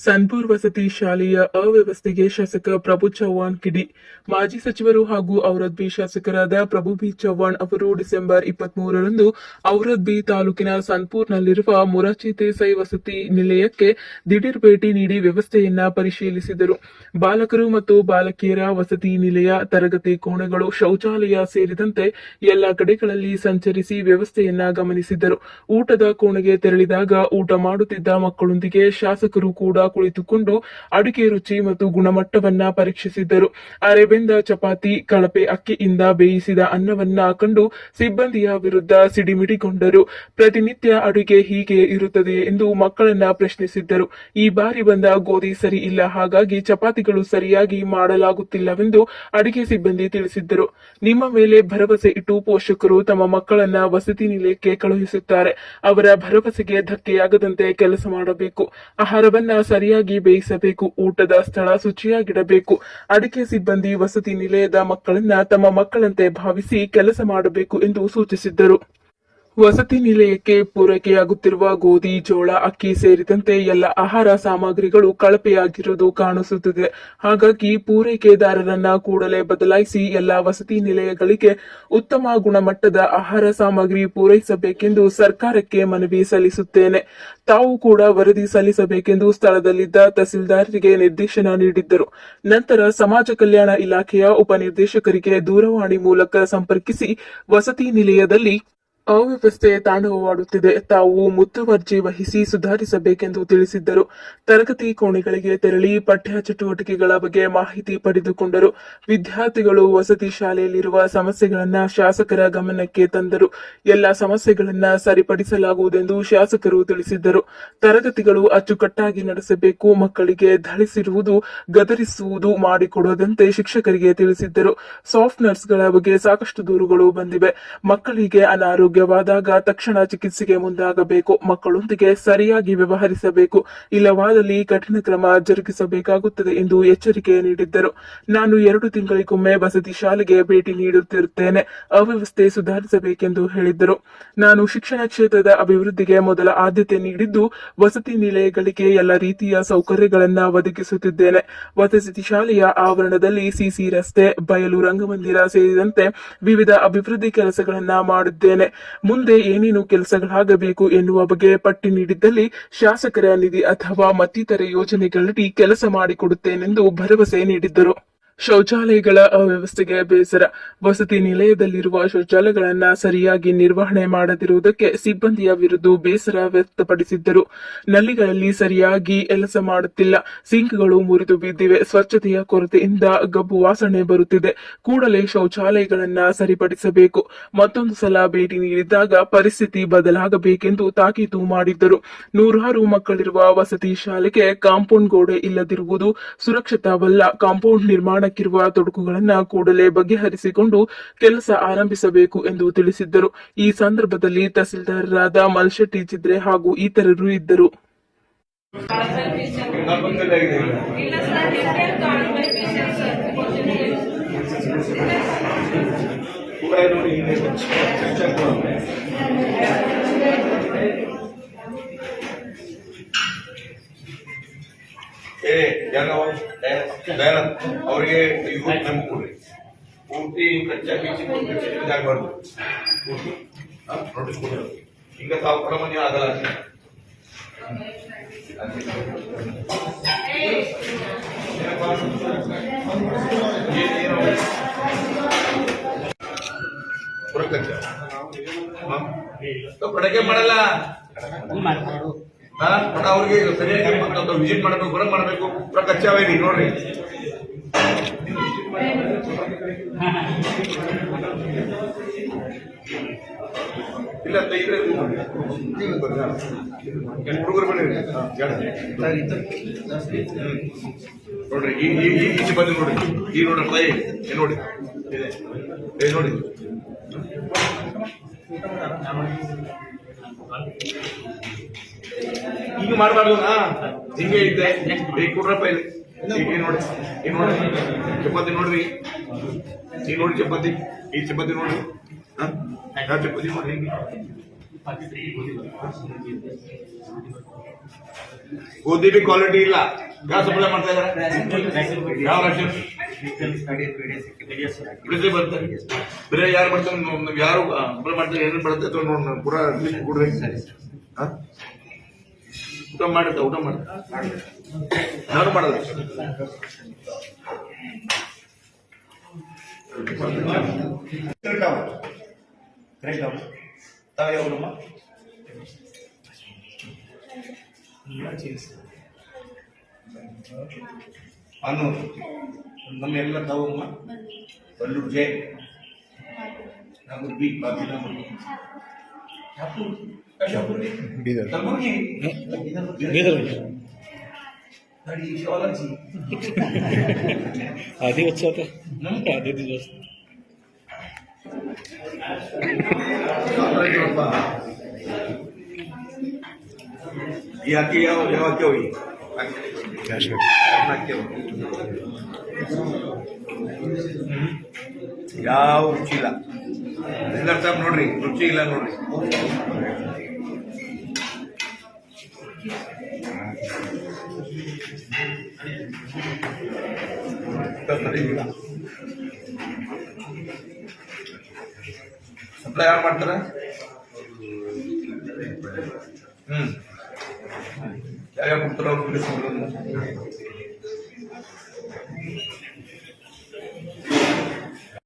ಸನ್ಪುರ್ ವಸತಿ ಶಾಲೆಯ ಅವ್ಯವಸ್ಥೆಗೆ ಶಾಸಕ ಪ್ರಭು ಚವ್ಹಾಣ್ ಕಿಡಿ. ಮಾಜಿ ಸಚಿವರು ಹಾಗೂ ಔರದ್ ಬಿ ಶಾಸಕರಾದ ಪ್ರಭು ಬಿ ಚವ್ಹಾಣ್ ಅವರು ಡಿಸೆಂಬರ್ 23ರಂದು ಔರದ್ ಬಿ ತಾಲೂಕಿನ ಸನ್ಪುರ್ನಲ್ಲಿರುವ ಮೊರಾರ್ಜಿ ದೇಸಾಯಿ ವಸತಿ ನಿಲಯಕ್ಕೆ ದಿಢೀರ್ ಭೇಟಿ ನೀಡಿ ವ್ಯವಸ್ಥೆಯನ್ನ ಪರಿಶೀಲಿಸಿದರು. ಬಾಲಕರು ಮತ್ತು ಬಾಲಕಿಯರ ವಸತಿ ನಿಲಯ, ತರಗತಿ ಕೋಣೆಗಳು, ಶೌಚಾಲಯ ಸೇರಿದಂತೆ ಎಲ್ಲ ಕಡೆಗಳಲ್ಲಿ ಸಂಚರಿಸಿ ವ್ಯವಸ್ಥೆಯನ್ನ ಗಮನಿಸಿದರು. ಊಟದ ಕೋಣೆಗೆ ತೆರಳಿದಾಗ ಊಟ ಮಾಡುತ್ತಿದ್ದ ಮಕ್ಕಳೊಂದಿಗೆ ಶಾಸಕರು ಕೂಡ ಕುಳಿತುಕೊಂಡು ಅಡುಗೆ ರುಚಿ ಮತ್ತು ಗುಣಮಟ್ಟವನ್ನ ಪರೀಕ್ಷಿಸಿದ್ದರು. ಅರೆಬೆಂದ ಚಪಾತಿ, ಕಳಪೆ ಅಕ್ಕಿಯಿಂದ ಬೇಯಿಸಿದ ಅನ್ನವನ್ನ ಕಂಡು ಸಿಬ್ಬಂದಿಯ ವಿರುದ್ಧ ಸಿಡಿಮಿಡಿಗೊಂಡರು. ಪ್ರತಿನಿತ್ಯ ಅಡುಗೆ ಹೀಗೆ ಇರುತ್ತದೆ ಎಂದು ಮಕ್ಕಳನ್ನ ಪ್ರಶ್ನಿಸಿದ್ದರು. ಈ ಬಾರಿ ಬಂದ ಗೋಧಿ ಸರಿ ಇಲ್ಲ, ಹಾಗಾಗಿ ಚಪಾತಿಗಳು ಸರಿಯಾಗಿ ಮಾಡಲಾಗುತ್ತಿಲ್ಲವೆಂದು ಅಡುಗೆ ಸಿಬ್ಬಂದಿ ತಿಳಿಸಿದ್ದರು. ನಿಮ್ಮ ಮೇಲೆ ಭರವಸೆ ಇಟ್ಟು ಪೋಷಕರು ತಮ್ಮ ಮಕ್ಕಳನ್ನ ವಸತಿ ನಿಲಯಕ್ಕೆ ಕಳುಹಿಸುತ್ತಾರೆ. ಅವರ ಭರವಸೆಗೆ ಧಕ್ಕೆಯಾಗದಂತೆ ಕೆಲಸ ಮಾಡಬೇಕು. ಆಹಾರವನ್ನ ಸರಿಯಾಗಿ ಬೇಯಿಸಬೇಕು. ಊಟದ ಸ್ಥಳ ಶುಚಿಯಾಗಿಡಬೇಕು. ಅಡುಗೆ ಸಿಬ್ಬಂದಿ ವಸತಿ ನಿಲಯದ ಮಕ್ಕಳನ್ನ ತಮ್ಮ ಮಕ್ಕಳಂತೆ ಭಾವಿಸಿ ಕೆಲಸ ಮಾಡಬೇಕು ಎಂದು ಸೂಚಿಸಿದ್ದರು. ವಸತಿ ನಿಲಯಕ್ಕೆ ಪೂರೈಕೆಯಾಗುತ್ತಿರುವ ಗೋಧಿ, ಜೋಳ, ಅಕ್ಕಿ ಸೇರಿದಂತೆ ಎಲ್ಲ ಆಹಾರ ಸಾಮಗ್ರಿಗಳು ಕಳಪೆಯಾಗಿರುವುದು ಕಾಣಿಸುತ್ತಿದೆ. ಹಾಗಾಗಿ ಪೂರೈಕೆದಾರರನ್ನ ಕೂಡಲೇ ಬದಲಾಯಿಸಿ ಎಲ್ಲ ವಸತಿ ನಿಲಯಗಳಿಗೆ ಉತ್ತಮ ಗುಣಮಟ್ಟದ ಆಹಾರ ಸಾಮಗ್ರಿ ಪೂರೈಸಬೇಕೆಂದು ಸರ್ಕಾರಕ್ಕೆ ಮನವಿ ಸಲ್ಲಿಸುತ್ತೇನೆ. ತಾವು ಕೂಡ ವರದಿ ಸಲ್ಲಿಸಬೇಕೆಂದು ಸ್ಥಳದಲ್ಲಿದ್ದ ತಹಸೀಲ್ದಾರರಿಗೆ ನಿರ್ದೇಶನ ನೀಡಿದ್ದರು. ನಂತರ ಸಮಾಜ ಕಲ್ಯಾಣ ಇಲಾಖೆಯ ಉಪನಿರ್ದೇಶಕರಿಗೆ ದೂರವಾಣಿ ಮೂಲಕ ಸಂಪರ್ಕಿಸಿ ವಸತಿ ನಿಲಯದಲ್ಲಿ ಅವ್ಯವಸ್ಥೆ ತಾಂಡವವಾಡುತ್ತಿದೆ, ತಾವು ಮುತುವರ್ಜಿ ವಹಿಸಿ ಸುಧಾರಿಸಬೇಕೆಂದು ತಿಳಿಸಿದ್ದರು. ತರಗತಿ ಕೋಣೆಗಳಿಗೆ ತೆರಳಿ ಪಠ್ಯ ಚಟುವಟಿಕೆಗಳ ಬಗ್ಗೆ ಮಾಹಿತಿ ಪಡೆದುಕೊಂಡರು. ವಿದ್ಯಾರ್ಥಿಗಳು ವಸತಿ ಶಾಲೆಯಲ್ಲಿರುವ ಸಮಸ್ಯೆಗಳನ್ನ ಶಾಸಕರ ಗಮನಕ್ಕೆ ತಂದರು. ಎಲ್ಲ ಸಮಸ್ಯೆಗಳನ್ನ ಸರಿಪಡಿಸಲಾಗುವುದೆಂದು ಶಾಸಕರು ತಿಳಿಸಿದ್ದರು. ತರಗತಿಗಳು ಅಚ್ಚುಕಟ್ಟಾಗಿ ನಡೆಸಬೇಕು. ಮಕ್ಕಳಿಗೆ ಥಳಿಸಿರುವುದು, ಗದರಿಸುವುದು ಮಾಡಿಕೊಡದಂತೆ ಶಿಕ್ಷಕರಿಗೆ ತಿಳಿಸಿದ್ದರು. ಸಾಫ್ಟ್ ನರ್ಸ್ಗಳ ಬಗ್ಗೆ ಸಾಕಷ್ಟು ದೂರುಗಳು ಬಂದಿವೆ. ಮಕ್ಕಳಿಗೆ ಅನಾರೋಗ್ಯವಾದಾಗ ತಕ್ಷಣ ಚಿಕಿತ್ಸೆಗೆ ಮುಂದಾಗಬೇಕು. ಮಕ್ಕಳೊಂದಿಗೆ ಸರಿಯಾಗಿ ವ್ಯವಹರಿಸಬೇಕು. ಇಲ್ಲವಾದಲ್ಲಿ ಕಠಿಣ ಕ್ರಮ ಜರುಗಿಸಬೇಕಾಗುತ್ತದೆ ಎಂದು ಎಚ್ಚರಿಕೆ ನೀಡಿದ್ದರು. ನಾನು 2 ತಿಂಗಳಿಗೊಮ್ಮೆ ವಸತಿ ಶಾಲೆಗೆ ಭೇಟಿ ನೀಡುತ್ತಿರುತ್ತೇನೆ. ಅವ್ಯವಸ್ಥೆ ಸುಧಾರಿಸಬೇಕೆಂದು ಹೇಳಿದ್ದರು. ನಾನು ಶಿಕ್ಷಣ ಕ್ಷೇತ್ರದ ಅಭಿವೃದ್ಧಿಗೆ ಮೊದಲ ಆದ್ಯತೆ ನೀಡಿದ್ದು, ವಸತಿ ನಿಲಯಗಳಿಗೆ ಎಲ್ಲ ರೀತಿಯ ಸೌಕರ್ಯಗಳನ್ನ ಒದಗಿಸುತ್ತಿದ್ದೇನೆ. ವಸತಿ ಶಾಲೆಯ ಆವರಣದಲ್ಲಿ ಸಿಸಿ ರಸ್ತೆ, ಬಯಲು ರಂಗಮಂದಿರ ಸೇರಿದಂತೆ ವಿವಿಧ ಅಭಿವೃದ್ಧಿ ಕೆಲಸಗಳನ್ನ ಮಾಡಿದ್ದೇನೆ. ಮುಂದೆ ಏನೇನು ಕೆಲಸಗಳಾಗಬೇಕು ಎನ್ನುವ ಬಗ್ಗೆ ಪಟ್ಟಿ ನೀಡಿದ್ದಲ್ಲಿ ಶಾಸಕರ ನಿಧಿ ಅಥವಾ ಮತ್ತಿತರ ಯೋಜನೆಗಳಡಿ ಕೆಲಸ ಮಾಡಿಕೊಡುತ್ತೇನೆಂದು ಭರವಸೆ ನೀಡಿದ್ದರು. ಶೌಚಾಲಯಗಳ ಅವ್ಯವಸ್ಥೆಗೆ ಬೇಸರ. ವಸತಿ ನಿಲಯದಲ್ಲಿರುವ ಶೌಚಾಲಯಗಳನ್ನ ಸರಿಯಾಗಿ ನಿರ್ವಹಣೆ ಮಾಡದಿರುವುದಕ್ಕೆ ಸಿಬ್ಬಂದಿಯ ವಿರುದ್ಧ ಬೇಸರ ವ್ಯಕ್ತಪಡಿಸಿದ್ದರು. ನಲ್ಲಿಗಳಲ್ಲಿ ಸರಿಯಾಗಿ ಕೆಲಸ ಮಾಡುತ್ತಿಲ್ಲ. ಸಿಂಕ್ಗಳು ಮುರಿದು ಬಿದ್ದಿವೆ. ಸ್ವಚ್ಛತೆಯ ಕೊರತೆಯಿಂದ ಗಬ್ಬು ವಾಸನೆ ಬರುತ್ತಿದೆ. ಕೂಡಲೇ ಶೌಚಾಲಯಗಳನ್ನ ಸರಿಪಡಿಸಬೇಕು. ಮತ್ತೊಂದು ಸಲ ಭೇಟಿ ನೀಡಿದಾಗ ಪರಿಸ್ಥಿತಿ ಬದಲಾಗಬೇಕೆಂದು ತಾಕೀತು ಮಾಡಿದ್ದರು. ನೂರಾರು ಮಕ್ಕಳಿರುವ ವಸತಿ ಶಾಲೆಗೆ ಕಾಂಪೌಂಡ್ ಗೋಡೆ ಇಲ್ಲದಿರುವುದು ಸುರಕ್ಷಿತವಲ್ಲ. ಕಾಂಪೌಂಡ್ ನಿರ್ಮಾಣಕ್ಕಿರುವ ತೊಡಕುಗಳನ್ನು ಕೂಡಲೇ ಬಗೆಹರಿಸಿಕೊಂಡು ಕೆಲಸ ಆರಂಭಿಸಬೇಕು ಎಂದು ತಿಳಿಸಿದ್ದರು. ಈ ಸಂದರ್ಭದಲ್ಲಿ ತಹಸೀಲ್ದಾರರಾದ ಮಲ್ಶೆಟ್ಟಿ ಚಿದ್ರೆ ಹಾಗೂ ಇತರರು ಇದ್ದರು. ಅವರಿಗೆ ನಮ್ಗೆ ಕೊಡ್ರಿ ಪೂರ್ತಿ ಕಚ್ಚಾ ಬೀಚ್ ಆಗಬಾರ್ದು. ಪೂರ್ತಿ ನೋಟಿಸ್ ಕೊಡ್ರಿ. ಈಗ ತಾವು ಕೂಡ ಮನೆ ಆಗಲ್ಲ. ಪಡಕೆ ಮಾಡಲ್ಲ. ಅವ್ರಿಗೆ ಸರಿಯಾಗಿ ವಿಸಿಟ್ ಮಾಡಬೇಕು, ಹೊರಗೆ ಮಾಡಬೇಕು. ಪುರ ಕಚ್ಚಾವೇರಿ ನೋಡ್ರಿ. ಇಲ್ಲ ಹುಡುಗರು ನೋಡ್ರಿ. ಈಚೆ ಬಂದು ನೋಡ್ರಿ. ಈ ನೋಡ್ರಿ ನೋಡಿ ನೋಡಿ ಈಗ ಮಾಡಬಾರ್ದು. ಹಿಂಗೆ ಇದ್ದೆ ಈಗ ಕೊಡ್ರಪ್ಪ. ಇಲ್ಲಿ ನೋಡಿ, ಈಗ ನೋಡಿ ಚಪಾತಿ ನೋಡ್ರಿ. ಈಗ ನೋಡಿ ಚಪಾತಿ, ಈ ಚಪಾತಿ ನೋಡ್ರಿ. ಚಪಾತಿ ನೋಡ್ರಿ. ಹಿಂಗೆ ಗೋಧಿ ಬಿ ಕ್ವಾಲಿಟಿ ಇಲ್ಲ. ಯಾವ ಸಪ್ಲೈ ಮಾಡ್ತಾ ಇದಾರೆ? ಯಾವ ರೇಷನ್ ಬಿಡಿಸಿ ಬರ್ತದೆ. ಬೇರೆ ಯಾರು ಮಾಡ್ತಾರೆ? ಯಾರು ಸಪ್ಲೈ ಮಾಡ್ತಾರೆ? ಏನೇನು ಬರುತ್ತೆ ನೋಡಿ ಪೂರಾ ಕೊಡ್ರಿ. ಊಟ ಮಾಡುತ್ತೆ, ಊಟ ಮಾಡುತ್ತೆ, ಯಾರು ಮಾಡಲ್ಲ. ಅನ್ನು ನಮ್ಮೆಲ್ಲ ತಾವಮ್ಮ ಬಲ್ಲೂರು ಜೆ ಬಿ ಕಲಬುರ್ಗಿ आधी अच्छा होता आधी दिवस ಯಾಕೆ ಯಾವ ಹೋಗಿ ಯಾವ ರುಚಿ ಇಲ್ಲ. ಎಲ್ಲ ಸಾಬ್ ನೋಡ್ರಿ, ರುಚಿ ಇಲ್ಲ ನೋಡ್ರಿ. ಸಪ್ಲೈ ಯಾರು ಮಾಡ್ತಾರ? ಯಾರ್ಯಾರು ಕೊಡ್ತಾರ ಅವ್ರು